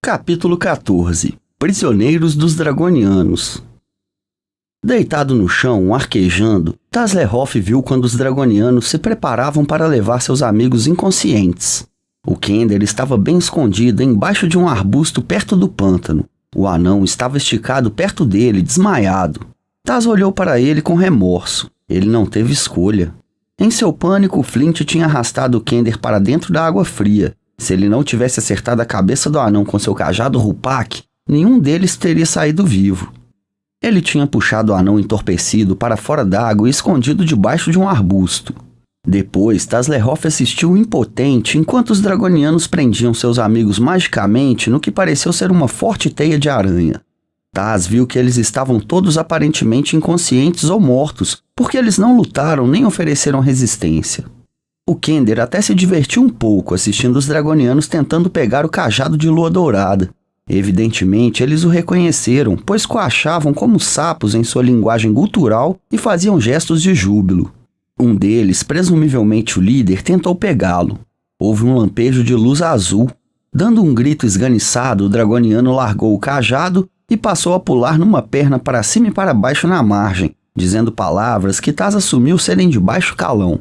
Capítulo 14. Prisioneiros dos Dragonianos. Deitado no chão, arquejando, Tasslehoff viu quando os dragonianos se preparavam para levar seus amigos inconscientes. O Kender estava bem escondido embaixo de um arbusto perto do pântano. O anão estava esticado perto dele, desmaiado. Taz olhou para ele com remorso. Ele não teve escolha. Em seu pânico, Flint tinha arrastado o Kender para dentro da água fria. Se ele não tivesse acertado a cabeça do anão com seu cajado Rupak, nenhum deles teria saído vivo. Ele tinha puxado o anão entorpecido para fora d'água e escondido debaixo de um arbusto. Depois, Tasslehoff assistiu impotente enquanto os dragonianos prendiam seus amigos magicamente no que pareceu ser uma forte teia de aranha. Taz viu que eles estavam todos aparentemente inconscientes ou mortos, porque eles não lutaram nem ofereceram resistência. O Kender até se divertiu um pouco assistindo os dragonianos tentando pegar o cajado de lua dourada. Evidentemente, eles o reconheceram, pois coachavam como sapos em sua linguagem gutural e faziam gestos de júbilo. Um deles, presumivelmente o líder, tentou pegá-lo. Houve um lampejo de luz azul. Dando um grito esganiçado, o dragoniano largou o cajado e passou a pular numa perna para cima e para baixo na margem, dizendo palavras que Taz assumiu serem de baixo calão.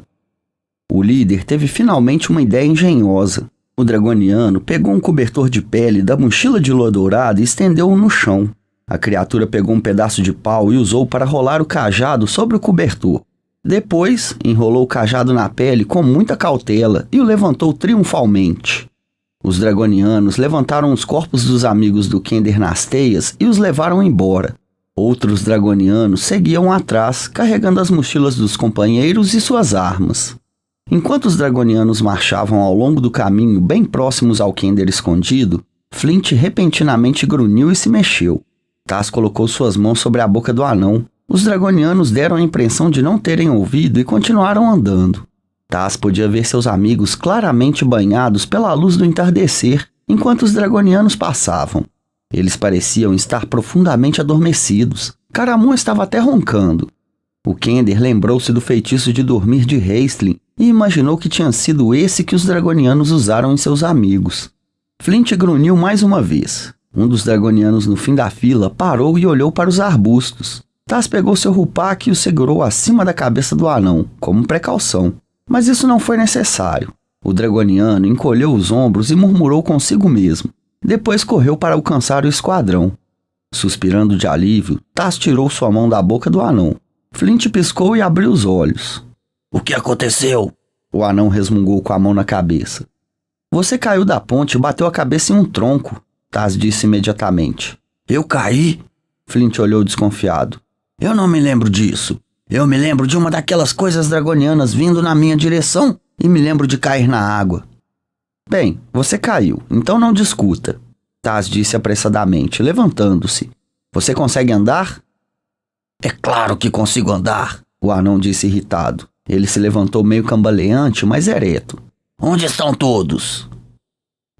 O líder teve finalmente uma ideia engenhosa. O dragoniano pegou um cobertor de pele da mochila de lua dourada e estendeu-o no chão. A criatura pegou um pedaço de pau e usou para rolar o cajado sobre o cobertor. Depois, enrolou o cajado na pele com muita cautela e o levantou triunfalmente. Os dragonianos levantaram os corpos dos amigos do Kender nas teias e os levaram embora. Outros dragonianos seguiam atrás, carregando as mochilas dos companheiros e suas armas. Enquanto os dragonianos marchavam ao longo do caminho bem próximos ao Kender escondido, Flint repentinamente grunhiu e se mexeu. Taz colocou suas mãos sobre a boca do anão. Os dragonianos deram a impressão de não terem ouvido e continuaram andando. Taz podia ver seus amigos claramente banhados pela luz do entardecer enquanto os dragonianos passavam. Eles pareciam estar profundamente adormecidos. Caramun estava até roncando. O Kender lembrou-se do feitiço de dormir de Raistlin e imaginou que tinha sido esse que os dragonianos usaram em seus amigos. Flint grunhiu mais uma vez. Um dos dragonianos no fim da fila parou e olhou para os arbustos. Taz pegou seu Rupak e o segurou acima da cabeça do anão, como precaução. Mas isso não foi necessário. O dragoniano encolheu os ombros e murmurou consigo mesmo. Depois correu para alcançar o esquadrão. Suspirando de alívio, Taz tirou sua mão da boca do anão. Flint piscou e abriu os olhos. O que aconteceu? O anão resmungou com a mão na cabeça. Você caiu da ponte e bateu a cabeça em um tronco, Taz disse imediatamente. Eu caí? Flint olhou desconfiado. Eu não me lembro disso. Eu me lembro de uma daquelas coisas dragonianas vindo na minha direção e me lembro de cair na água. Bem, você caiu, então não discuta, Taz disse apressadamente, levantando-se. Você consegue andar? É claro que consigo andar, o anão disse irritado. Ele se levantou meio cambaleante, mas ereto. Onde estão todos?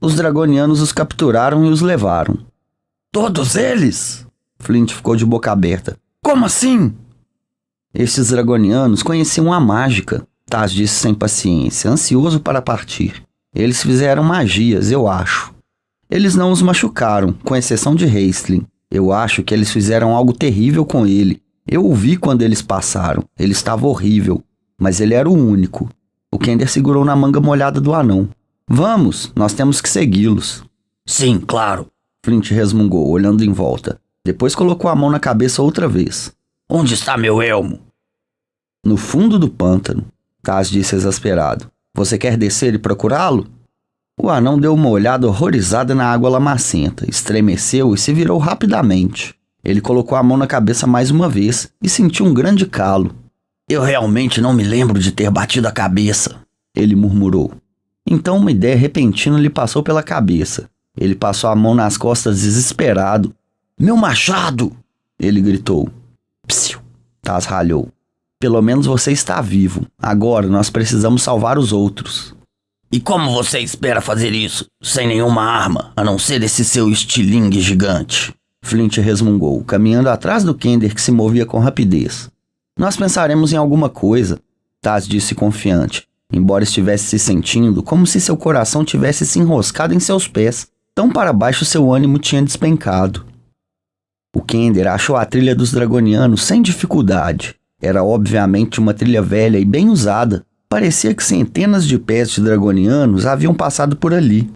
Os dragonianos os capturaram e os levaram. Todos eles? Flint ficou de boca aberta. Como assim? Estes dragonianos conheciam a mágica, Taz disse sem paciência, ansioso para partir. Eles fizeram magias, eu acho. Eles não os machucaram, com exceção de Raistlin. Eu acho que eles fizeram algo terrível com ele. Eu o vi quando eles passaram. Ele estava horrível. Mas ele era o único. O Kender segurou na manga molhada do anão. Vamos, nós temos que segui-los. Sim, claro. Flint resmungou, olhando em volta. Depois colocou a mão na cabeça outra vez. Onde está meu elmo? No fundo do pântano, Taz disse exasperado. Você quer descer e procurá-lo? O anão deu uma olhada horrorizada na água lamacenta, estremeceu e se virou rapidamente. Ele colocou a mão na cabeça mais uma vez e sentiu um grande calo. Eu realmente não me lembro de ter batido a cabeça, ele murmurou. Então uma ideia repentina lhe passou pela cabeça. Ele passou a mão nas costas desesperado. Meu machado! Ele gritou. Psiu! Taz ralhou. Pelo menos você está vivo. Agora nós precisamos salvar os outros. E como você espera fazer isso, sem nenhuma arma, a não ser esse seu estilingue gigante? Flint resmungou, caminhando atrás do Kender que se movia com rapidez. Nós pensaremos em alguma coisa, Taz disse confiante, embora estivesse se sentindo como se seu coração tivesse se enroscado em seus pés. Tão para baixo seu ânimo tinha despencado. O Kender achou a trilha dos dragonianos sem dificuldade. Era obviamente uma trilha velha e bem usada. Parecia que centenas de pés de dragonianos haviam passado por ali.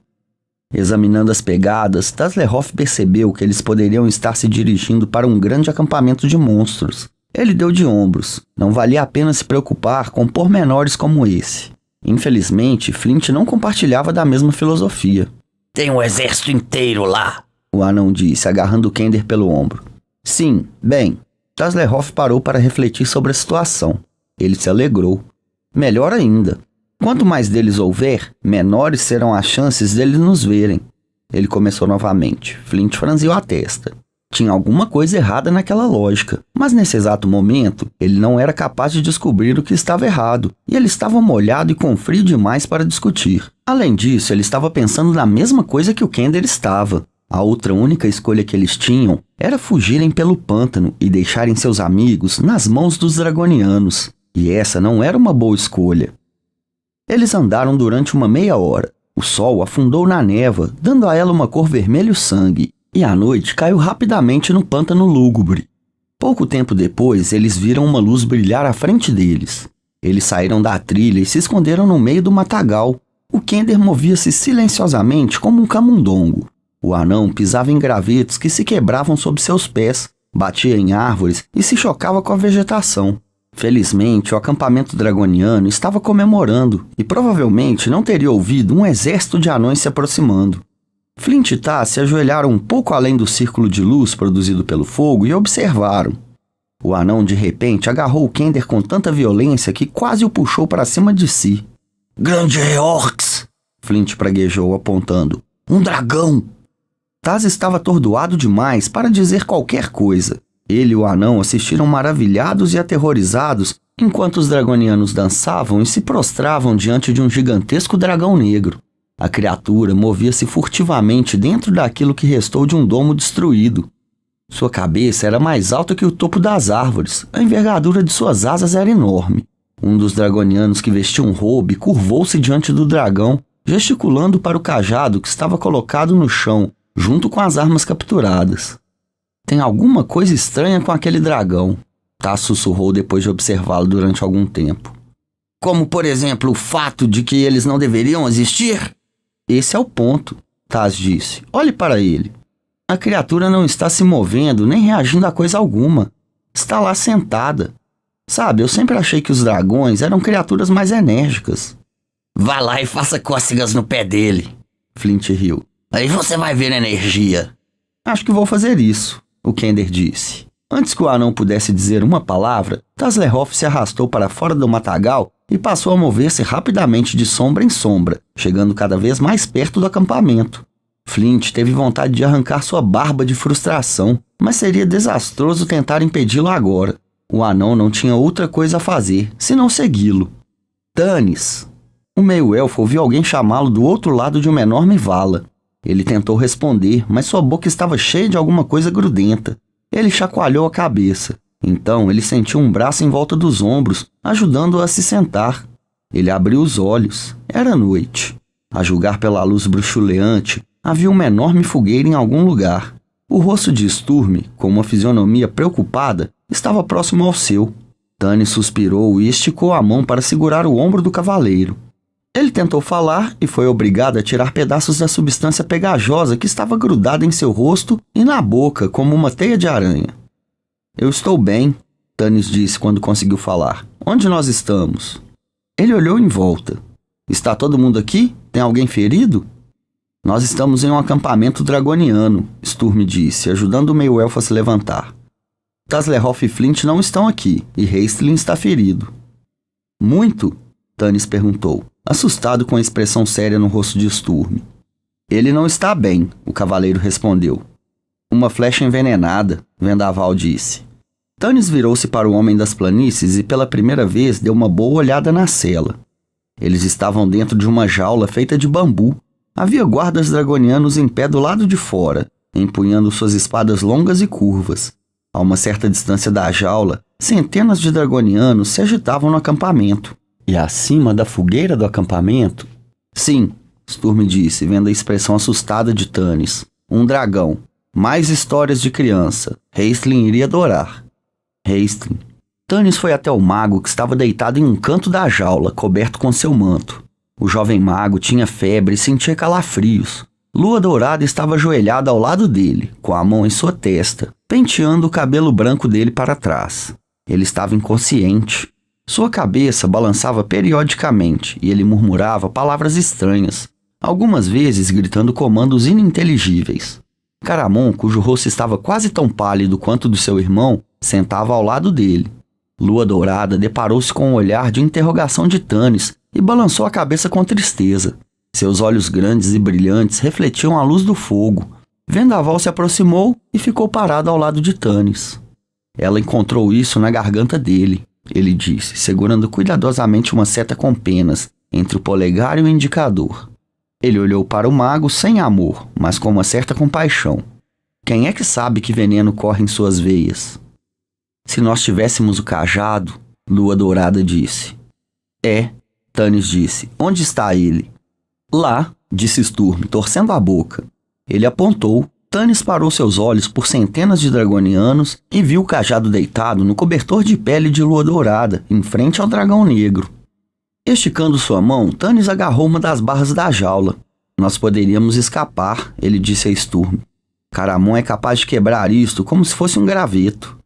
Examinando as pegadas, Tasslehoff percebeu que eles poderiam estar se dirigindo para um grande acampamento de monstros. Ele deu de ombros. Não valia a pena se preocupar com pormenores como esse. Infelizmente, Flint não compartilhava da mesma filosofia. Tem um exército inteiro lá, o anão disse, agarrando Kender pelo ombro. Sim, bem. Tasslehoff parou para refletir sobre a situação. Ele se alegrou. Melhor ainda. Quanto mais deles houver, menores serão as chances deles nos verem. Ele começou novamente. Flint franziu a testa. Tinha alguma coisa errada naquela lógica, mas nesse exato momento, ele não era capaz de descobrir o que estava errado, e ele estava molhado e com frio demais para discutir. Além disso, ele estava pensando na mesma coisa que o Kender estava. A outra única escolha que eles tinham era fugirem pelo pântano e deixarem seus amigos nas mãos dos dragonianos. E essa não era uma boa escolha. Eles andaram durante uma meia hora. O sol afundou na névoa, dando a ela uma cor vermelho-sangue, e a noite caiu rapidamente no pântano lúgubre. Pouco tempo depois, eles viram uma luz brilhar à frente deles. Eles saíram da trilha e se esconderam no meio do matagal. O Kender movia-se silenciosamente como um camundongo. O anão pisava em gravetos que se quebravam sob seus pés, batia em árvores e se chocava com a vegetação. Felizmente, o acampamento dragoniano estava comemorando e provavelmente não teria ouvido um exército de anões se aproximando. Flint e Taz se ajoelharam um pouco além do círculo de luz produzido pelo fogo e observaram. O anão de repente agarrou o Kender com tanta violência que quase o puxou para cima de si. Grande Orcs! Flint praguejou apontando. Um dragão! Taz estava atordoado demais para dizer qualquer coisa. Ele e o anão assistiram maravilhados e aterrorizados enquanto os dragonianos dançavam e se prostravam diante de um gigantesco dragão negro. A criatura movia-se furtivamente dentro daquilo que restou de um domo destruído. Sua cabeça era mais alta que o topo das árvores. A envergadura de suas asas era enorme. Um dos dragonianos que vestia um robe curvou-se diante do dragão, gesticulando para o cajado que estava colocado no chão, junto com as armas capturadas. Tem alguma coisa estranha com aquele dragão, Taz sussurrou depois de observá-lo durante algum tempo. Como, por exemplo, o fato de que eles não deveriam existir? Esse é o ponto, Taz disse. Olhe para ele. A criatura não está se movendo nem reagindo a coisa alguma. Está lá sentada. Sabe, eu sempre achei que os dragões eram criaturas mais enérgicas. Vá lá e faça cócegas no pé dele, Flint riu. Aí você vai ver energia. Acho que vou fazer isso, o Kender disse. Antes que o anão pudesse dizer uma palavra, Tasslehoff se arrastou para fora do matagal e passou a mover-se rapidamente de sombra em sombra, chegando cada vez mais perto do acampamento. Flint teve vontade de arrancar sua barba de frustração, mas seria desastroso tentar impedi-lo agora. O anão não tinha outra coisa a fazer, senão segui-lo. Tanis! O meio-elfo ouviu alguém chamá-lo do outro lado de uma enorme vala. Ele tentou responder, mas sua boca estava cheia de alguma coisa grudenta. Ele chacoalhou a cabeça. Então ele sentiu um braço em volta dos ombros, ajudando-o a se sentar. Ele abriu os olhos. Era noite. A julgar pela luz bruxuleante, havia uma enorme fogueira em algum lugar. O rosto de Sturm, com uma fisionomia preocupada, estava próximo ao seu. Tanis suspirou e esticou a mão para segurar o ombro do cavaleiro. Ele tentou falar e foi obrigado a tirar pedaços da substância pegajosa que estava grudada em seu rosto e na boca como uma teia de aranha. Eu estou bem, Tanis disse quando conseguiu falar. Onde nós estamos? Ele olhou em volta. Está todo mundo aqui? Tem alguém ferido? Nós estamos em um acampamento dragoniano, Sturm disse, ajudando o meio-elfo a se levantar. Tasslehoff e Flint não estão aqui, e Raistlin está ferido. Muito? Tanis perguntou, assustado com a expressão séria no rosto de Sturm. Ele não está bem, o cavaleiro respondeu. Uma flecha envenenada, Vendaval disse. Tanis virou-se para o homem das planícies e pela primeira vez deu uma boa olhada na cela. Eles estavam dentro de uma jaula feita de bambu. Havia guardas dragonianos em pé do lado de fora, empunhando suas espadas longas e curvas. A uma certa distância da jaula, centenas de dragonianos se agitavam no acampamento. E acima da fogueira do acampamento? Sim, Sturm disse, vendo a expressão assustada de Stannis. Um dragão. Mais histórias de criança. Raistlin iria adorar. Raistlin. Stannis foi até o mago que estava deitado em um canto da jaula, coberto com seu manto. O jovem mago tinha febre e sentia calafrios. Lua Dourada estava ajoelhada ao lado dele, com a mão em sua testa, penteando o cabelo branco dele para trás. Ele estava inconsciente. Sua cabeça balançava periodicamente e ele murmurava palavras estranhas, algumas vezes gritando comandos ininteligíveis. Caramon, cujo rosto estava quase tão pálido quanto o do seu irmão, sentava ao lado dele. Lua Dourada deparou-se com um olhar de interrogação de Stannis e balançou a cabeça com tristeza. Seus olhos grandes e brilhantes refletiam a luz do fogo. Vendaval se aproximou e ficou parado ao lado de Stannis. Ela encontrou isso na garganta dele, ele disse, segurando cuidadosamente uma seta com penas entre o polegar e o indicador. Ele olhou para o mago sem amor, mas com uma certa compaixão. Quem é que sabe que veneno corre em suas veias? Se nós tivéssemos o cajado, Lua Dourada disse. Stannis disse. Onde está ele? Lá, disse Sturm, torcendo a boca. Ele apontou. Stannis parou seus olhos por centenas de dragonianos e viu o cajado deitado no cobertor de pele de Lua Dourada, em frente ao dragão negro. Esticando sua mão, Stannis agarrou uma das barras da jaula. Nós poderíamos escapar, ele disse a Sturm. Caramon é capaz de quebrar isto como se fosse um graveto.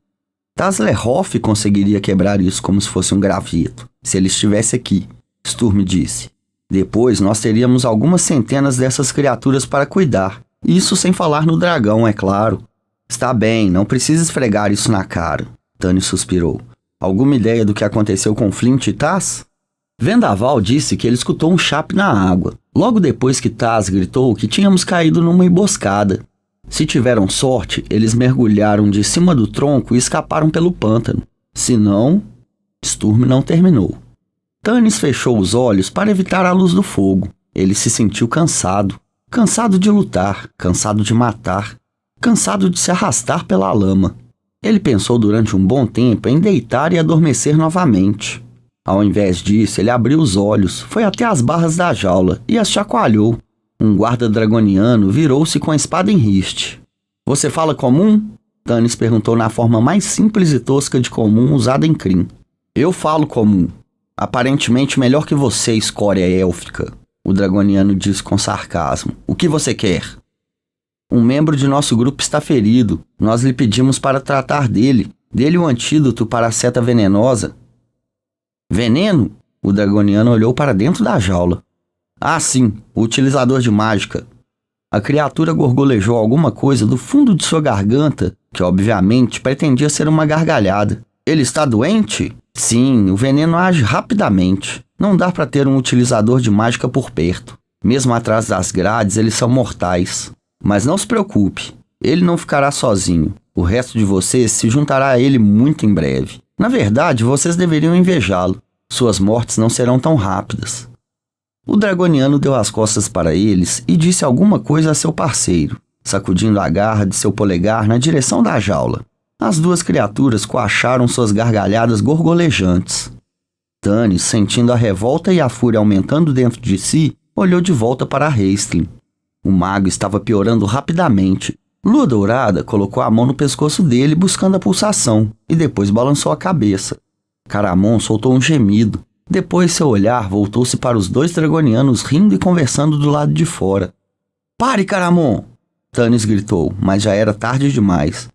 Taslerhoff conseguiria quebrar isso como se fosse um graveto, se ele estivesse aqui, Sturm disse. Depois nós teríamos algumas centenas dessas criaturas para cuidar. Isso sem falar no dragão, é claro. Está bem, não precisa esfregar isso na cara, Stannis suspirou. Alguma ideia do que aconteceu com Flint e Taz? Vendaval disse que ele escutou um chape na água, logo depois que Taz gritou que tínhamos caído numa emboscada. Se tiveram sorte, eles mergulharam de cima do tronco e escaparam pelo pântano. Se não, Sturm não terminou. Stannis fechou os olhos para evitar a luz do fogo. Ele se sentiu cansado. Cansado de lutar, cansado de matar, cansado de se arrastar pela lama. Ele pensou durante um bom tempo em deitar e adormecer novamente. Ao invés disso, ele abriu os olhos, foi até as barras da jaula e as chacoalhou. Um guarda dragoniano virou-se com a espada em riste. Você fala comum? Stannis perguntou na forma mais simples e tosca de comum usada em Kryn. Eu falo comum. Aparentemente melhor que você, escória élfica. O dragoniano disse com sarcasmo. O que você quer? Um membro de nosso grupo está ferido. Nós lhe pedimos para tratar dele. Dê-lhe o antídoto para a seta venenosa. Veneno? O dragoniano olhou para dentro da jaula. Ah, sim, o utilizador de mágica. A criatura gorgolejou alguma coisa do fundo de sua garganta, que obviamente pretendia ser uma gargalhada. Ele está doente? Sim, o veneno age rapidamente. Não dá para ter um utilizador de mágica por perto. Mesmo atrás das grades, eles são mortais. Mas não se preocupe, ele não ficará sozinho. O resto de vocês se juntará a ele muito em breve. Na verdade, vocês deveriam invejá-lo. Suas mortes não serão tão rápidas. O dragoniano deu as costas para eles e disse alguma coisa a seu parceiro, sacudindo a garra de seu polegar na direção da jaula. As duas criaturas coacharam suas gargalhadas gorgolejantes. Stannis, sentindo a revolta e a fúria aumentando dentro de si, olhou de volta para Raistlin. O mago estava piorando rapidamente. Lua Dourada colocou a mão no pescoço dele buscando a pulsação e depois balançou a cabeça. Caramon soltou um gemido. Depois seu olhar voltou-se para os dois dragonianos rindo e conversando do lado de fora. Pare, Caramon! Stannis gritou, mas já era tarde demais.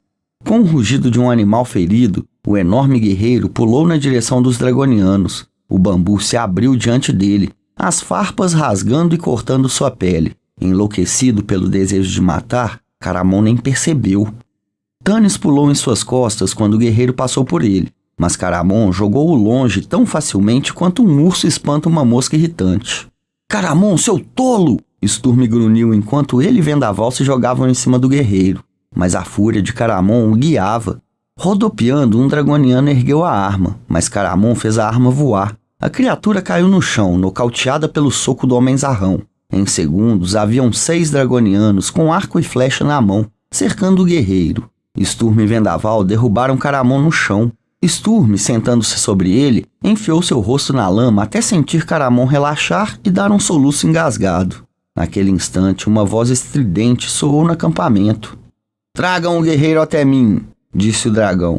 Com o rugido de um animal ferido, o enorme guerreiro pulou na direção dos dragonianos. O bambu se abriu diante dele, as farpas rasgando e cortando sua pele. Enlouquecido pelo desejo de matar, Caramon nem percebeu. Stannis pulou em suas costas quando o guerreiro passou por ele, mas Caramon jogou-o longe tão facilmente quanto um urso espanta uma mosca irritante. Caramon, seu tolo! Sturm grunhiu enquanto ele e Vendaval se jogavam em cima do guerreiro. Mas a fúria de Caramon o guiava. Rodopiando, um dragoniano ergueu a arma, mas Caramon fez a arma voar. A criatura caiu no chão, nocauteada pelo soco do homenzarrão. Em segundos, haviam 6 dragonianos com arco e flecha na mão, cercando o guerreiro. Sturm e Vendaval derrubaram Caramon no chão. Sturm, sentando-se sobre ele, enfiou seu rosto na lama até sentir Caramon relaxar e dar um soluço engasgado. Naquele instante, uma voz estridente soou no acampamento. Tragam o guerreiro até mim, disse o dragão.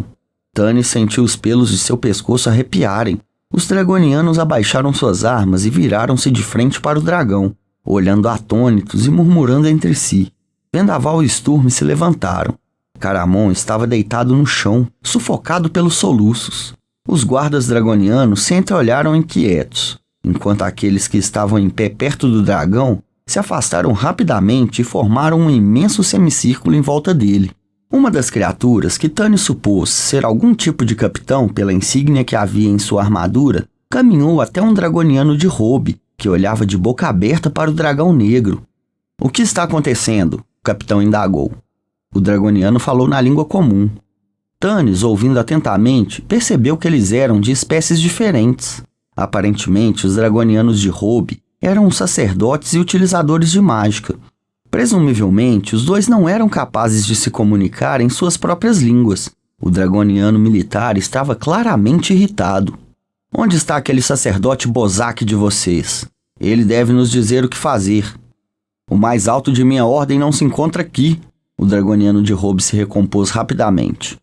Tannis sentiu os pelos de seu pescoço arrepiarem. Os dragonianos abaixaram suas armas e viraram-se de frente para o dragão, olhando atônitos e murmurando entre si. Vendaval e Sturm se levantaram. Caramon estava deitado no chão, sufocado pelos soluços. Os guardas dragonianos se entreolharam inquietos, enquanto aqueles que estavam em pé perto do dragão se afastaram rapidamente e formaram um imenso semicírculo em volta dele. Uma das criaturas, que Tannis supôs ser algum tipo de capitão pela insígnia que havia em sua armadura, caminhou até um dragoniano de robe, que olhava de boca aberta para o dragão negro. O que está acontecendo? O capitão indagou. O dragoniano falou na língua comum. Tannis, ouvindo atentamente, percebeu que eles eram de espécies diferentes. Aparentemente, os dragonianos de robe eram sacerdotes e utilizadores de mágica. Presumivelmente, os dois não eram capazes de se comunicar em suas próprias línguas. O dragoniano militar estava claramente irritado. Onde está aquele sacerdote Bozak de vocês? Ele deve nos dizer o que fazer. O mais alto de minha ordem não se encontra aqui. O dragoniano de robe se recompôs rapidamente.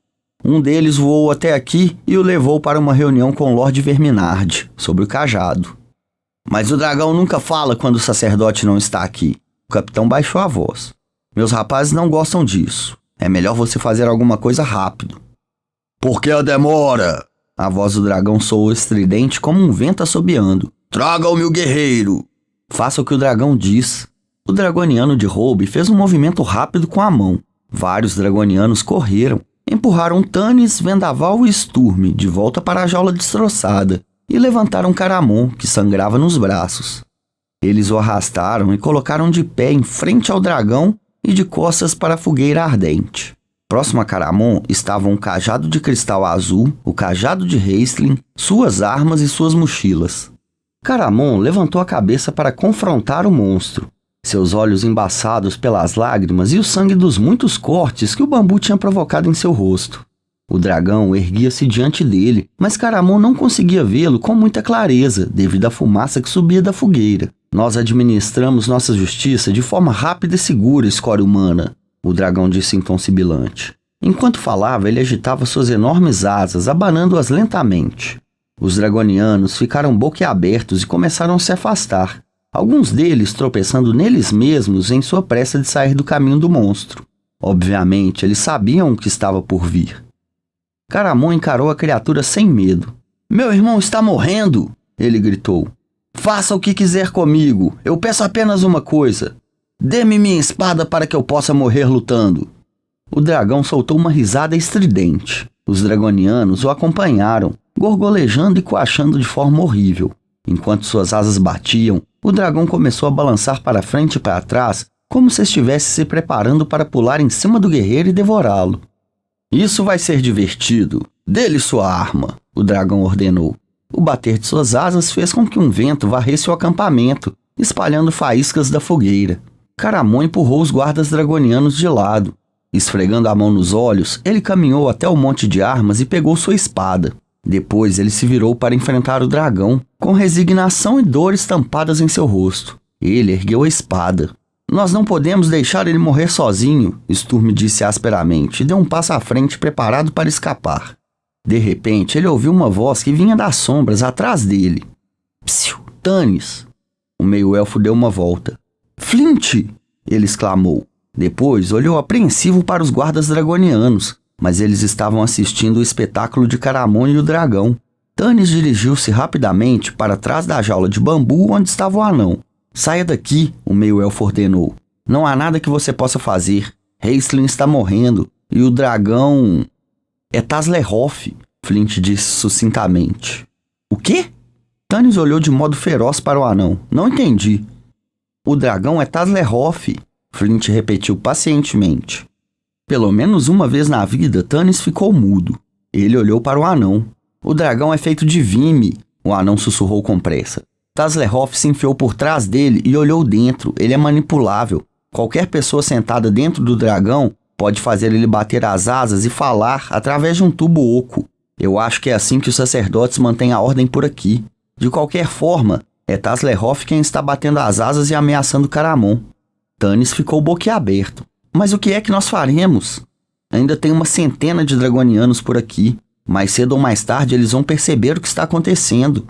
Um deles voou até aqui e o levou para uma reunião com Lord Verminard, sobre o cajado. Mas o dragão nunca fala quando o sacerdote não está aqui. O capitão baixou a voz. Meus rapazes não gostam disso. É melhor você fazer alguma coisa rápido. Por que a demora? A voz do dragão soou estridente como um vento assobiando. Traga-me o guerreiro! Faça o que o dragão diz. O dragoniano de robe fez um movimento rápido com a mão. Vários dragonianos correram, empurraram Tannis, Vendaval e Sturm de volta para a jaula destroçada e levantaram Caramon, que sangrava nos braços. Eles o arrastaram e colocaram de pé em frente ao dragão e de costas para a fogueira ardente. Próximo a Caramon estavam o cajado de cristal azul, o cajado de Raistlin, suas armas e suas mochilas. Caramon levantou a cabeça para confrontar o monstro, seus olhos embaçados pelas lágrimas e o sangue dos muitos cortes que o bambu tinha provocado em seu rosto. O dragão erguia-se diante dele, mas Caramon não conseguia vê-lo com muita clareza devido à fumaça que subia da fogueira. Nós administramos nossa justiça de forma rápida e segura, escória humana, o dragão disse em tom sibilante. Enquanto falava, ele agitava suas enormes asas, abanando-as lentamente. Os dragonianos ficaram boquiabertos e começaram a se afastar, alguns deles tropeçando neles mesmos em sua pressa de sair do caminho do monstro. Obviamente, eles sabiam o que estava por vir. Caramon encarou a criatura sem medo. Meu irmão está morrendo! Ele gritou. Faça o que quiser comigo. Eu peço apenas uma coisa. Dê-me minha espada para que eu possa morrer lutando. O dragão soltou uma risada estridente. Os dragonianos o acompanharam, gorgolejando e coachando de forma horrível. Enquanto suas asas batiam, o dragão começou a balançar para frente e para trás, como se estivesse se preparando para pular em cima do guerreiro e devorá-lo. Isso vai ser divertido. Dê-lhe sua arma, o dragão ordenou. O bater de suas asas fez com que um vento varresse o acampamento, espalhando faíscas da fogueira. Caramon empurrou os guardas dragonianos de lado. Esfregando a mão nos olhos, ele caminhou até o monte de armas e pegou sua espada. Depois ele se virou para enfrentar o dragão, com resignação e dor estampadas em seu rosto. Ele ergueu a espada. Nós não podemos deixar ele morrer sozinho, Sturm disse asperamente e deu um passo à frente preparado para escapar. De repente, ele ouviu uma voz que vinha das sombras atrás dele. Psiu, Tannis! O meio-elfo deu uma volta. Flint! Ele exclamou. Depois, olhou apreensivo para os guardas dragonianos, mas eles estavam assistindo o espetáculo de Caramon e o dragão. Tannis dirigiu-se rapidamente para trás da jaula de bambu onde estava o anão. Saia daqui, o meio-elfo ordenou. Não há nada que você possa fazer. Raistlin está morrendo e o dragão... É Taslehoff, Flint disse sucintamente. O quê? Tannis olhou de modo feroz para o anão. Não entendi. O dragão é Taslehoff, Flint repetiu pacientemente. Pelo menos uma vez na vida, Tannis ficou mudo. Ele olhou para o anão. O dragão é feito de vime, o anão sussurrou com pressa. Taslehoff se enfiou por trás dele e olhou dentro. Ele é manipulável. Qualquer pessoa sentada dentro do dragão pode fazer ele bater as asas e falar através de um tubo oco. Eu acho que é assim que os sacerdotes mantêm a ordem por aqui. De qualquer forma, É Taslerhoff quem está batendo as asas e ameaçando Caramon. Tannis ficou boquiaberto. Mas o que é que nós faremos? Ainda tem uma centena de dragonianos por aqui. Mais cedo ou mais tarde eles vão perceber o que está acontecendo.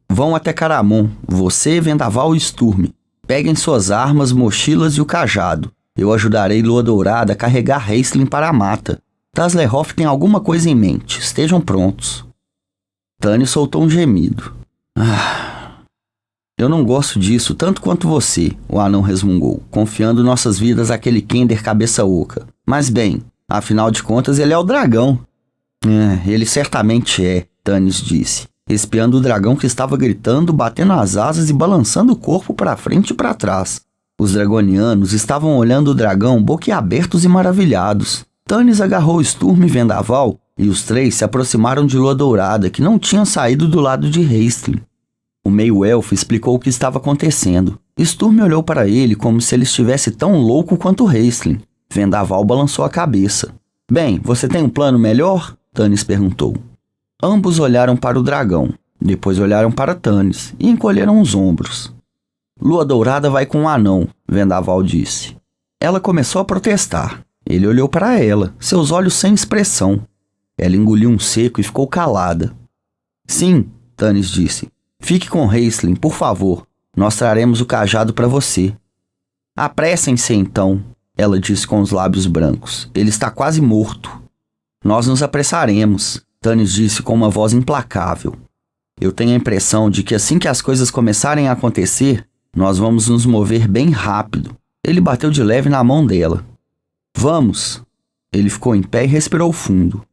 Vão até Caramon, você, Vendaval e Sturme. Peguem suas armas, mochilas e o cajado. Eu ajudarei Lua Dourada a carregar Raistlin para a mata. Taslerhoff tem alguma coisa em mente. Estejam prontos. Tannis soltou um gemido. Eu não gosto disso tanto quanto você, o anão resmungou, confiando nossas vidas àquele Kender cabeça oca. Mas bem, afinal de contas ele é o dragão. Ele certamente é, Tannis disse, espiando o dragão que estava gritando, batendo as asas e balançando o corpo para frente e para trás. Os dragonianos estavam olhando o dragão boquiabertos e maravilhados. Tannis agarrou Sturme e Vendaval e os três se aproximaram de Lua Dourada, que não tinha saído do lado de Raistlin. O meio-elfo explicou o que estava acontecendo. Sturme olhou para ele como se ele estivesse tão louco quanto Raistlin. Vendaval balançou a cabeça. Bem, você tem um plano melhor? Tannis perguntou. Ambos olharam para o dragão, depois olharam para Tannis e encolheram os ombros. Lua Dourada vai com o anão, Vendaval disse. Ela começou a protestar. Ele olhou para ela, seus olhos sem expressão. Ela engoliu um seco e ficou calada. Sim, Tannis disse. Fique com Raistlin, por favor. Nós traremos o cajado para você. Apressem-se então, ela disse com os lábios brancos. Ele está quase morto. Nós nos apressaremos, Tannis disse com uma voz implacável. Eu tenho a impressão de que assim que as coisas começarem a acontecer, nós vamos nos mover bem rápido. Ele bateu de leve na mão dela. Vamos. Ele ficou em pé e respirou fundo.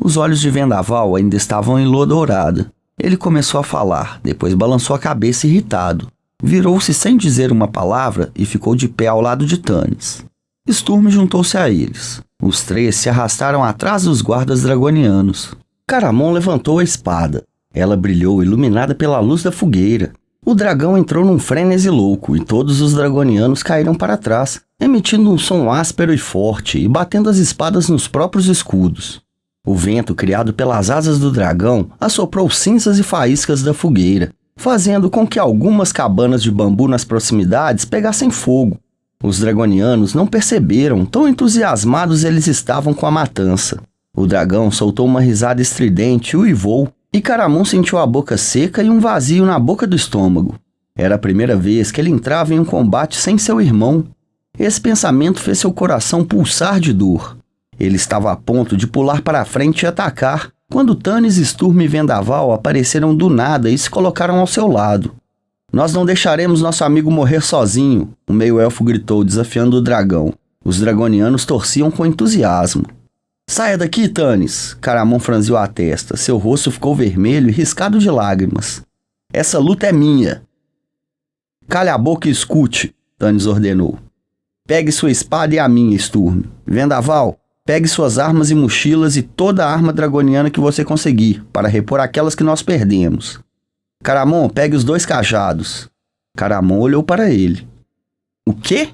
Os olhos de Vendaval ainda estavam em Lua Dourada. Ele começou a falar, depois balançou a cabeça irritado. Virou-se sem dizer uma palavra e ficou de pé ao lado de Tannis. Sturme juntou-se a eles. Os três se arrastaram atrás dos guardas dragonianos. Caramon levantou a espada. Ela brilhou, iluminada pela luz da fogueira. O dragão entrou num frenesi louco e todos os dragonianos caíram para trás, emitindo um som áspero e forte e batendo as espadas nos próprios escudos. O vento criado pelas asas do dragão assoprou cinzas e faíscas da fogueira, fazendo com que algumas cabanas de bambu nas proximidades pegassem fogo. Os dragonianos não perceberam, tão entusiasmados eles estavam com a matança. O dragão soltou uma risada estridente e uivou, e Caramon sentiu a boca seca e um vazio na boca do estômago. Era a primeira vez que ele entrava em um combate sem seu irmão. Esse pensamento fez seu coração pulsar de dor. Ele estava a ponto de pular para a frente e atacar, quando Tannis, Sturme e Vendaval apareceram do nada e se colocaram ao seu lado. Nós não deixaremos nosso amigo morrer sozinho, o meio-elfo gritou, desafiando o dragão. Os dragonianos torciam com entusiasmo. Saia daqui, Tannis! Caramon franziu a testa. Seu rosto ficou vermelho e riscado de lágrimas. Essa luta é minha. Cale a boca e escute, Tannis ordenou. Pegue sua espada e a minha, Sturme. Vendaval, pegue suas armas e mochilas e toda a arma dragoniana que você conseguir, para repor aquelas que nós perdemos. Caramon, pegue os 2 cajados. Caramon olhou para ele. O quê?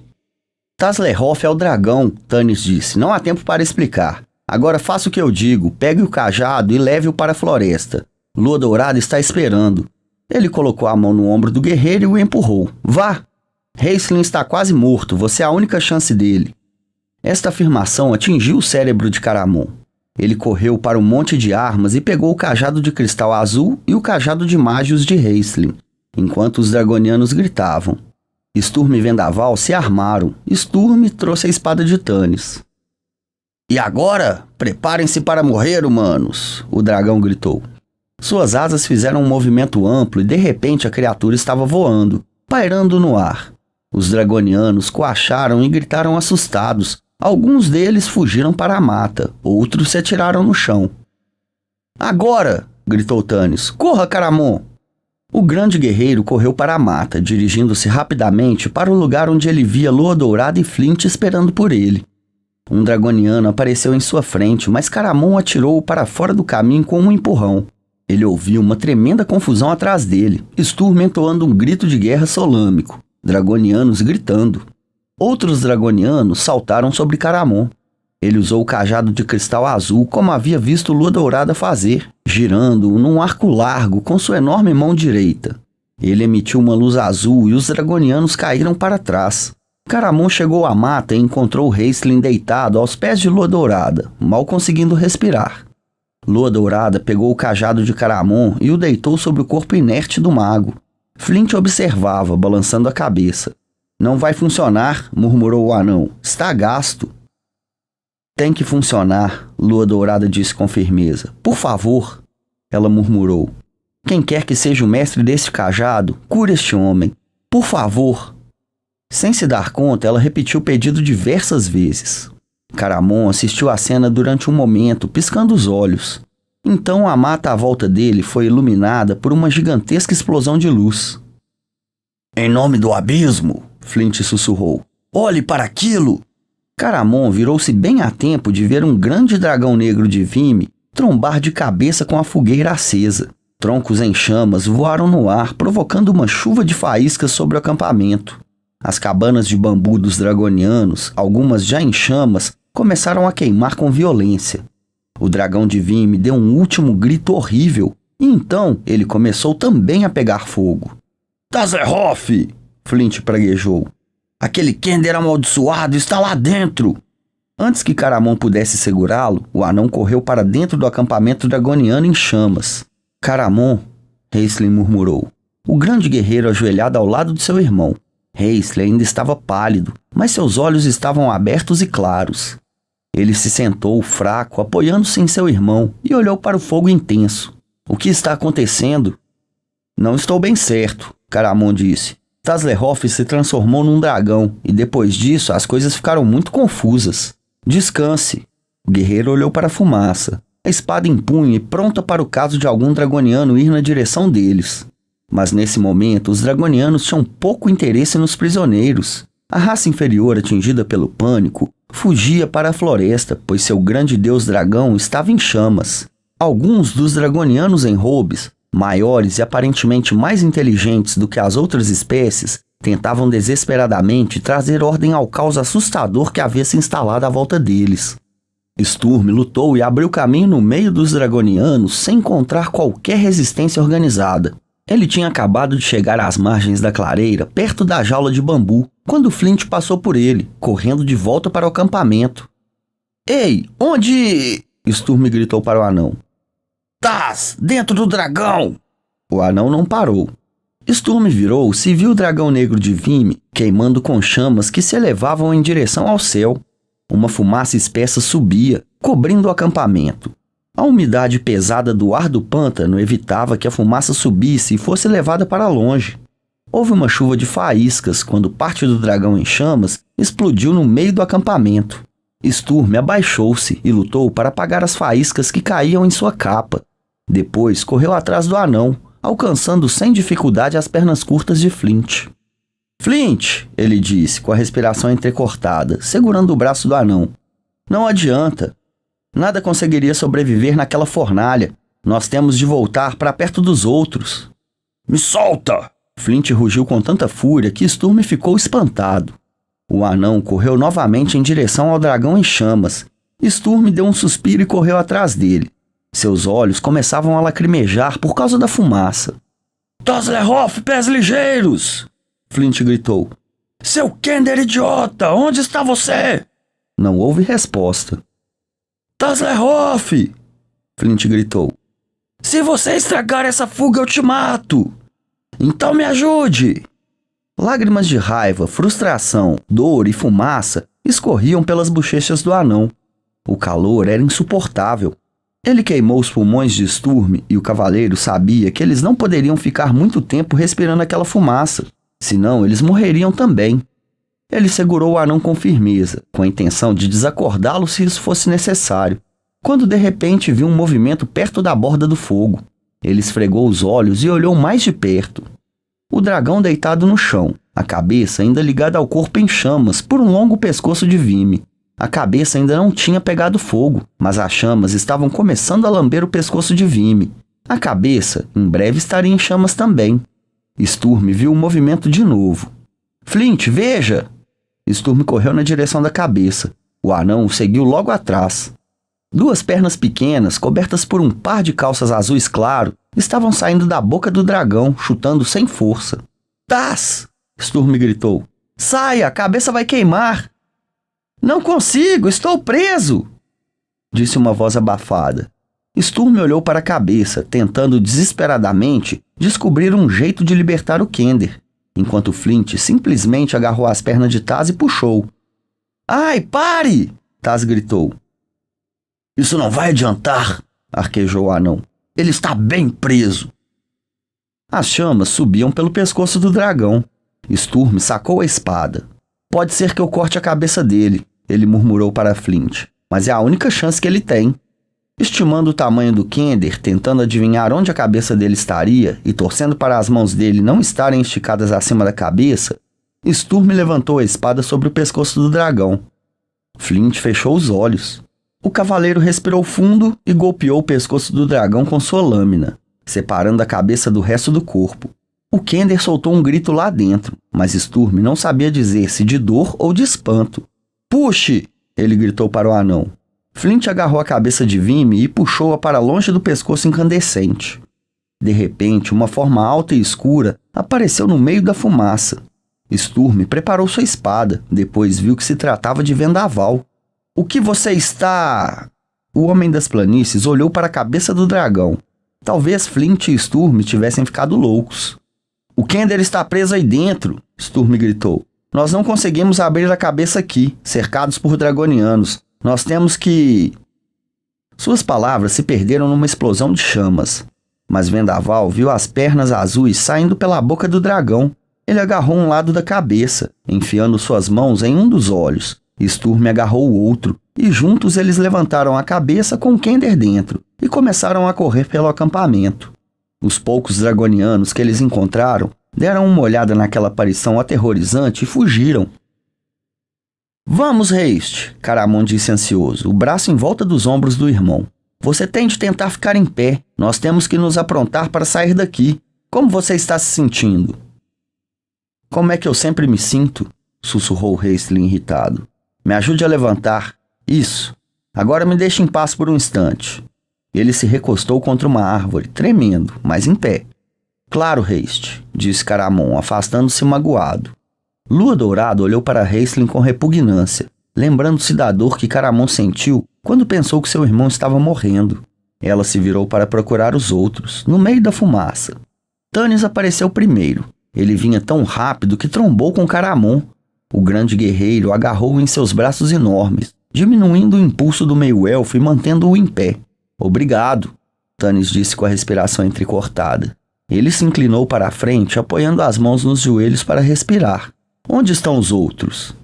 Taslerhoff é o dragão, Tannis disse. Não há tempo para explicar. Agora faça o que eu digo. Pegue o cajado e leve-o para a floresta. Lua Dourada está esperando. Ele colocou a mão no ombro do guerreiro e o empurrou. Vá! Raistlin está quase morto. Você é a única chance dele. Esta afirmação atingiu o cérebro de Caramon. Ele correu para um monte de armas e pegou o cajado de cristal azul e o cajado de mágios de Raistlin, enquanto os dragonianos gritavam. Sturme e Vendaval se armaram. Sturme trouxe a espada de Tannis. E agora, preparem-se para morrer, humanos, o dragão gritou. Suas asas fizeram um movimento amplo e de repente a criatura estava voando, pairando no ar. Os dragonianos coacharam e gritaram assustados. Alguns deles fugiram para a mata, outros se atiraram no chão. Agora! Gritou Tannis. Corra, Caramon! O grande guerreiro correu para a mata, dirigindo-se rapidamente para o lugar onde ele via Lua Dourada e Flint esperando por ele. Um dragoniano apareceu em sua frente, mas Caramon atirou-o para fora do caminho com um empurrão. Ele ouviu uma tremenda confusão atrás dele, Sturme entoando um grito de guerra solâmico, dragonianos gritando. Outros dragonianos saltaram sobre Caramon. Ele usou o cajado de cristal azul como havia visto Lua Dourada fazer, girando-o num arco largo com sua enorme mão direita. Ele emitiu uma luz azul e os dragonianos caíram para trás. Caramon chegou à mata e encontrou Raistlin deitado aos pés de Lua Dourada, mal conseguindo respirar. Lua Dourada pegou o cajado de Caramon e o deitou sobre o corpo inerte do mago. Flint observava, balançando a cabeça. Não vai funcionar, murmurou o anão. Está gasto. Tem que funcionar, Lua Dourada disse com firmeza. Por favor, ela murmurou. Quem quer que seja o mestre desse cajado, cure este homem. Por favor. Sem se dar conta, ela repetiu o pedido diversas vezes. Caramon assistiu à cena durante um momento, piscando os olhos. Então a mata à volta dele foi iluminada por uma gigantesca explosão de luz. Em nome do abismo, Flint sussurrou. Olhe para aquilo! Caramon virou-se bem a tempo de ver um grande dragão negro de Vimy trombar de cabeça com a fogueira acesa. Troncos em chamas voaram no ar, provocando uma chuva de faíscas sobre o acampamento. As cabanas de bambu dos dragonianos, algumas já em chamas, começaram a queimar com violência. O dragão de Vimy deu um último grito horrível, e então ele começou também a pegar fogo. Taserhoff! Flint praguejou. Aquele Kender amaldiçoado está lá dentro! Antes que Caramon pudesse segurá-lo, o anão correu para dentro do acampamento dragoniano em chamas. Caramon, Raistlin murmurou. O grande guerreiro ajoelhado ao lado de seu irmão. Raistlin ainda estava pálido, mas seus olhos estavam abertos e claros. Ele se sentou, fraco, apoiando-se em seu irmão, e olhou para o fogo intenso. O que está acontecendo? Não estou bem certo, Caramon disse. Tasslehoff se transformou num dragão, e depois disso as coisas ficaram muito confusas. Descanse. O guerreiro olhou para a fumaça, a espada em punho e pronta para o caso de algum dragoniano ir na direção deles. Mas nesse momento, os dragonianos tinham pouco interesse nos prisioneiros. A raça inferior, atingida pelo pânico, fugia para a floresta, pois seu grande deus dragão estava em chamas. Alguns dos dragonianos em Robes, maiores e aparentemente mais inteligentes do que as outras espécies, tentavam desesperadamente trazer ordem ao caos assustador que havia se instalado à volta deles. Sturm lutou e abriu caminho no meio dos dragonianos sem encontrar qualquer resistência organizada. Ele tinha acabado de chegar às margens da clareira, perto da jaula de bambu, quando Flint passou por ele, correndo de volta para o acampamento. Ei, onde... Sturm gritou para o anão. Tás, dentro do dragão! O anão não parou. Sturm virou-se e viu o dragão negro de Vimy queimando com chamas que se elevavam em direção ao céu. Uma fumaça espessa subia, cobrindo o acampamento. A umidade pesada do ar do pântano evitava que a fumaça subisse e fosse levada para longe. Houve uma chuva de faíscas quando parte do dragão em chamas explodiu no meio do acampamento. Sturm abaixou-se e lutou para apagar as faíscas que caíam em sua capa. Depois correu atrás do anão, alcançando sem dificuldade as pernas curtas de Flint. Flint, ele disse, com a respiração entrecortada, segurando o braço do anão. Não adianta. Nada conseguiria sobreviver naquela fornalha. Nós temos de voltar para perto dos outros. Me solta! Flint rugiu com tanta fúria que Sturm ficou espantado. O anão correu novamente em direção ao dragão em chamas. Sturm deu um suspiro e correu atrás dele. Seus olhos começavam a lacrimejar por causa da fumaça. Tasslehoff, pés ligeiros! Flint gritou. Seu Kender idiota! Onde está você? Não houve resposta. Tasslehoff! Flint gritou. Se você estragar essa fuga, eu te mato! Então me ajude! Lágrimas de raiva, frustração, dor e fumaça escorriam pelas bochechas do anão. O calor era insuportável. Ele queimou os pulmões de Sturm e o cavaleiro sabia que eles não poderiam ficar muito tempo respirando aquela fumaça, senão eles morreriam também. Ele segurou o anão com firmeza, com a intenção de desacordá-lo se isso fosse necessário, quando de repente viu um movimento perto da borda do fogo. Ele esfregou os olhos e olhou mais de perto. O dragão deitado no chão, a cabeça ainda ligada ao corpo em chamas por um longo pescoço de Vimy. A cabeça ainda não tinha pegado fogo, mas as chamas estavam começando a lamber o pescoço de Vimy. A cabeça, em breve, estaria em chamas também. Sturm viu o movimento de novo. Flint, veja! Sturm correu na direção da cabeça. O anão o seguiu logo atrás. Duas pernas pequenas, cobertas por um par de calças azuis claro, estavam saindo da boca do dragão, chutando sem força. "Taz!" Sturm gritou. "Saia, a cabeça vai queimar!" "Não consigo, estou preso!" disse uma voz abafada. Sturm olhou para a cabeça, tentando desesperadamente descobrir um jeito de libertar o Kender, enquanto Flint simplesmente agarrou as pernas de Taz e puxou. "Ai, pare!" Taz gritou. "Isso não vai adiantar!" arquejou o anão. "Ele está bem preso!" As chamas subiam pelo pescoço do dragão. Sturm sacou a espada. "Pode ser que eu corte a cabeça dele", ele murmurou para Flint, "mas é a única chance que ele tem." Estimando o tamanho do Kender, tentando adivinhar onde a cabeça dele estaria e torcendo para as mãos dele não estarem esticadas acima da cabeça, Sturm levantou a espada sobre o pescoço do dragão. Flint fechou os olhos. O cavaleiro respirou fundo e golpeou o pescoço do dragão com sua lâmina, separando a cabeça do resto do corpo. O Kender soltou um grito lá dentro, mas Sturm não sabia dizer se de dor ou de espanto. "Puxe!" ele gritou para o anão. Flint agarrou a cabeça de Vimy e puxou-a para longe do pescoço incandescente. De repente, uma forma alta e escura apareceu no meio da fumaça. Sturm preparou sua espada, depois viu que se tratava de Vendaval. "O que você está...?" O Homem das Planícies olhou para a cabeça do dragão. Talvez Flint e Sturm tivessem ficado loucos. "O Kender está preso aí dentro!" Sturm gritou. "Nós não conseguimos abrir a cabeça aqui, cercados por dragonianos. Nós temos que..." Suas palavras se perderam numa explosão de chamas. Mas Vendaval viu as pernas azuis saindo pela boca do dragão. Ele agarrou um lado da cabeça, enfiando suas mãos em um dos olhos. Sturm agarrou o outro, e juntos eles levantaram a cabeça com o Kender dentro e começaram a correr pelo acampamento. Os poucos dragonianos que eles encontraram deram uma olhada naquela aparição aterrorizante e fugiram. "Vamos, Haste", Caramon disse ansioso, o braço em volta dos ombros do irmão. "Você tem de tentar ficar em pé. Nós temos que nos aprontar para sair daqui. Como você está se sentindo?" "Como é que eu sempre me sinto?" sussurrou Haste irritado. "Me ajude a levantar. Isso. Agora me deixe em paz por um instante." Ele se recostou contra uma árvore, tremendo, mas em pé. "Claro, Haste", disse Caramon, afastando-se magoado. Lua Dourada olhou para Raistlin com repugnância, lembrando-se da dor que Caramon sentiu quando pensou que seu irmão estava morrendo. Ela se virou para procurar os outros, no meio da fumaça. Tanis apareceu primeiro. Ele vinha tão rápido que trombou com Caramon. O grande guerreiro agarrou-o em seus braços enormes, diminuindo o impulso do meio-elfo e mantendo-o em pé. "Obrigado", Tanis disse com a respiração entrecortada. Ele se inclinou para a frente, apoiando as mãos nos joelhos para respirar. "Onde estão os outros?"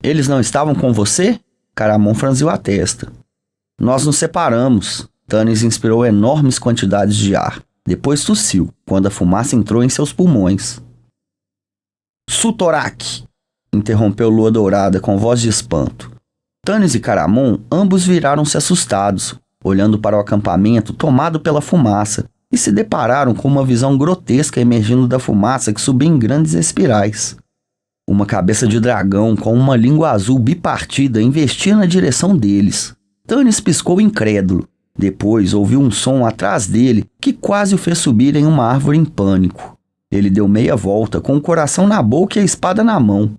"Eles não estavam com você?" Caramon franziu a testa. "Nós nos separamos." Tanis inspirou enormes quantidades de ar. Depois tossiu, quando a fumaça entrou em seus pulmões. "Sutorak!" interrompeu Lua Dourada com voz de espanto. Tanis e Caramon ambos viraram-se assustados, olhando para o acampamento tomado pela fumaça, e se depararam com uma visão grotesca emergindo da fumaça que subia em grandes espirais. Uma cabeça de dragão com uma língua azul bipartida investia na direção deles. Tanis piscou incrédulo. Depois ouviu um som atrás dele que quase o fez subir em uma árvore em pânico. Ele deu meia volta com o coração na boca e a espada na mão.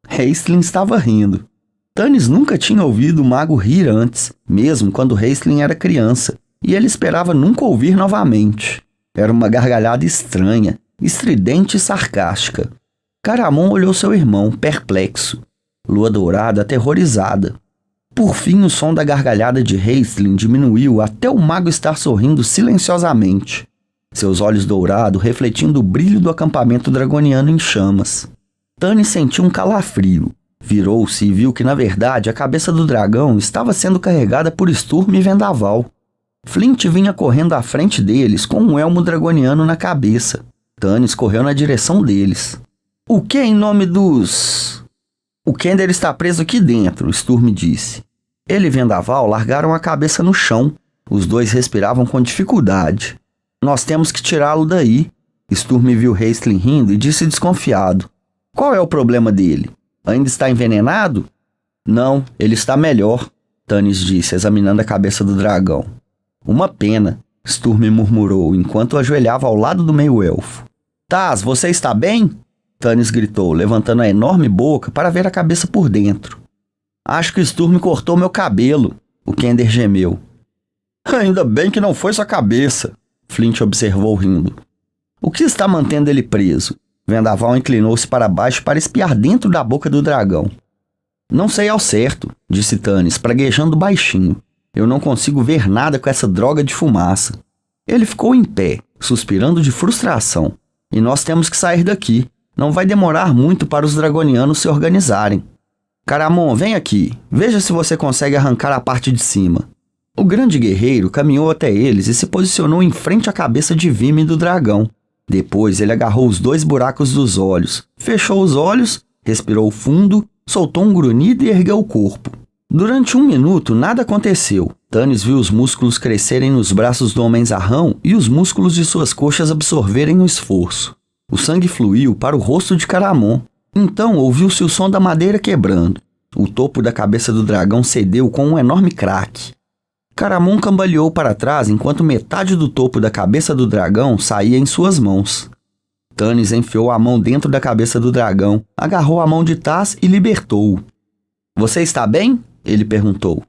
Raistlin estava rindo. Tanis nunca tinha ouvido o mago rir antes, mesmo quando Raistlin era criança, e ele esperava nunca ouvir novamente. Era uma gargalhada estranha, estridente e sarcástica. Caramon olhou seu irmão, perplexo. Lua Dourada, aterrorizada. Por fim, o som da gargalhada de Raistlin diminuiu até o mago estar sorrindo silenciosamente. Seus olhos dourados refletindo o brilho do acampamento dragoniano em chamas. Tanis sentiu um calafrio. Virou-se e viu que, na verdade, a cabeça do dragão estava sendo carregada por Sturm e Vendaval. Flint vinha correndo à frente deles com um elmo dragoniano na cabeça. Tanis correu na direção deles. "O que em nome dos...?" "O Kender está preso aqui dentro", Sturm disse. Ele e Vendaval largaram a cabeça no chão. Os dois respiravam com dificuldade. "Nós temos que tirá-lo daí." Sturm viu Raistlin rindo e disse desconfiado. "Qual é o problema dele? Ainda está envenenado?" "Não, ele está melhor." Tanis disse, examinando a cabeça do dragão. Uma pena, Sturm murmurou, enquanto ajoelhava ao lado do meio-elfo. Taz, você está bem? Tanis gritou, levantando a enorme boca para ver a cabeça por dentro. Acho que Sturm cortou meu cabelo, o Kender gemeu. Ainda bem que não foi sua cabeça, Flint observou rindo. O que está mantendo ele preso? Vendaval inclinou-se para baixo para espiar dentro da boca do dragão. Não sei ao certo, disse Tanis, praguejando baixinho. Eu não consigo ver nada com essa droga de fumaça. Ele ficou em pé, suspirando de frustração. E nós temos que sair daqui. Não vai demorar muito para os dragonianos se organizarem. Caramon, vem aqui. Veja se você consegue arrancar a parte de cima. O grande guerreiro caminhou até eles e se posicionou em frente à cabeça de Vime do dragão. Depois ele agarrou os 2 buracos dos olhos, fechou os olhos, respirou fundo, soltou um grunhido e ergueu o corpo. Durante 1 minuto nada aconteceu. Tanis viu os músculos crescerem nos braços do homenzarrão e os músculos de suas coxas absorverem o esforço. O sangue fluiu para o rosto de Caramon. Então ouviu-se o som da madeira quebrando. O topo da cabeça do dragão cedeu com um enorme craque. Caramon cambaleou para trás enquanto metade do topo da cabeça do dragão saía em suas mãos. Tanis enfiou a mão dentro da cabeça do dragão, agarrou a mão de Taz e libertou-o. Você está bem? Ele perguntou.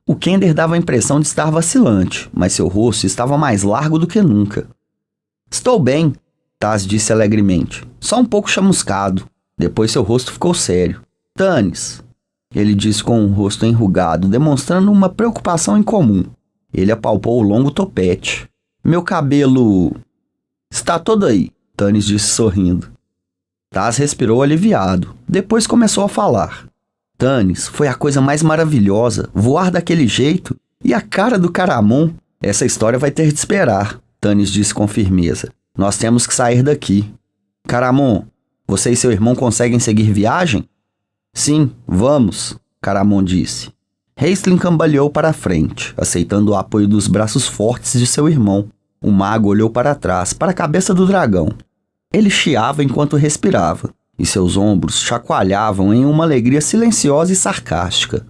O Kender dava a impressão de estar vacilante, mas seu rosto estava mais largo do que nunca. Estou bem, Taz disse alegremente. Só um pouco chamuscado. Depois seu rosto ficou sério. Tanis, ele disse com um rosto enrugado, demonstrando uma preocupação incomum. Ele apalpou o longo topete. Meu cabelo... Está todo aí, Tanis disse sorrindo. Taz respirou aliviado. Depois começou a falar. Tanis, foi a coisa mais maravilhosa, voar daquele jeito. E a cara do Caramon. Essa história vai ter de esperar, Tanis disse com firmeza. Nós temos que sair daqui. Caramon, você e seu irmão conseguem seguir viagem? Sim, vamos, Caramon disse. Raistlin cambaleou para a frente, aceitando o apoio dos braços fortes de seu irmão. O mago olhou para trás, para a cabeça do dragão. Ele chiava enquanto respirava, e seus ombros chacoalhavam em uma alegria silenciosa e sarcástica.